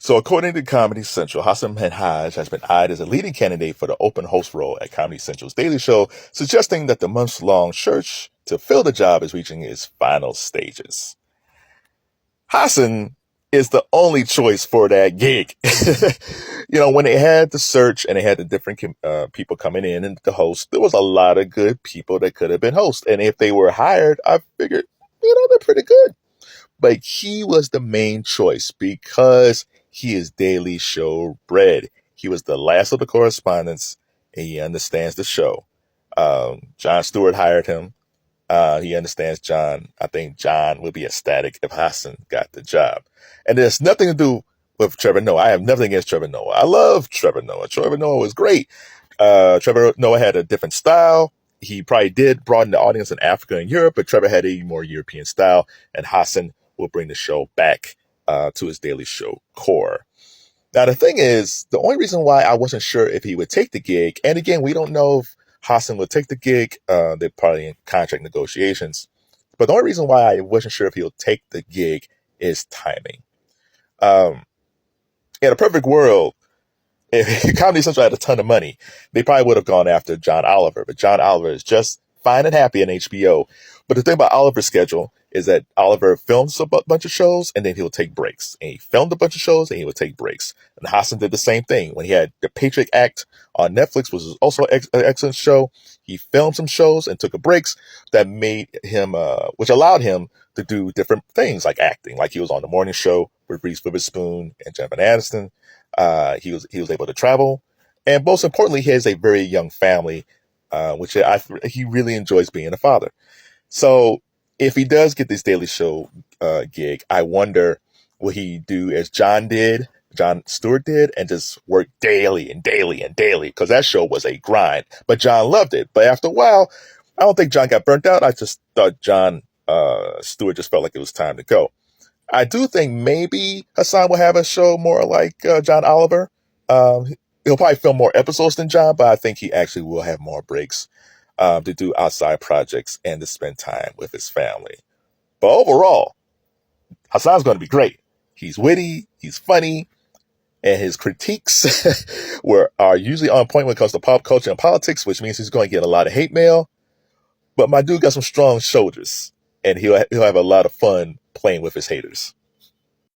So, according to Comedy Central, Hasan Minhaj has been eyed as a leading candidate for the open host role at Comedy Central's Daily Show, suggesting that the months-long search to fill the job is reaching its final stages. Hasan is the only choice for that gig. When they had the search and they had the different people coming in and the host, there was a lot of good people that could have been hosts. And if they were hired, I figured, they're pretty good. But he was the main choice because he is Daily Show bred. He was the last of the correspondents and he understands the show. Jon Stewart hired him. He understands Jon. I think Jon would be ecstatic if Hasan got the job. And there's nothing to do with Trevor Noah. I have nothing against Trevor Noah. I love Trevor Noah. Trevor Noah was great. Trevor Noah had a different style. He probably did broaden the audience in Africa and Europe, but Trevor had a more European style, and Hasan will bring the show back to his Daily Show core. Now, the thing is, the only reason why I wasn't sure if he would take the gig, and again, we don't know if Hasan would take the gig. They're probably in contract negotiations. But the only reason why I wasn't sure if he'll take the gig is timing. In a perfect world, if Comedy Central had a ton of money, they probably would have gone after John Oliver. But John Oliver is just fine and happy in HBO. But the thing about Oliver's schedule is that Oliver films a bunch of shows and then he'll take breaks. And he filmed a bunch of shows and he would take breaks. And Hasan did the same thing. When he had the Patriot Act on Netflix, which was also an excellent show, he filmed some shows and took a breaks that made him, which allowed him to do different things like acting. Like he was on the morning show with Reese Witherspoon and Jennifer Aniston. He was able to travel. And most importantly, he has a very young family, which he really enjoys being a father. So if he does get this Daily Show gig, I wonder will he do as Jon Stewart did, and just work daily and daily and daily, because that show was a grind. But Jon loved it. But after a while, I don't think Jon got burnt out. I just thought Jon Stewart just felt like it was time to go. I do think maybe Hasan will have a show more like John Oliver. He'll probably film more episodes than Jon, but I think he actually will have more breaks to do outside projects and to spend time with his family. But overall, Hasan's going to be great. He's witty, he's funny, and his critiques are usually on point when it comes to pop culture and politics, which means he's going to get a lot of hate mail. But my dude got some strong shoulders, and he'll have a lot of fun playing with his haters.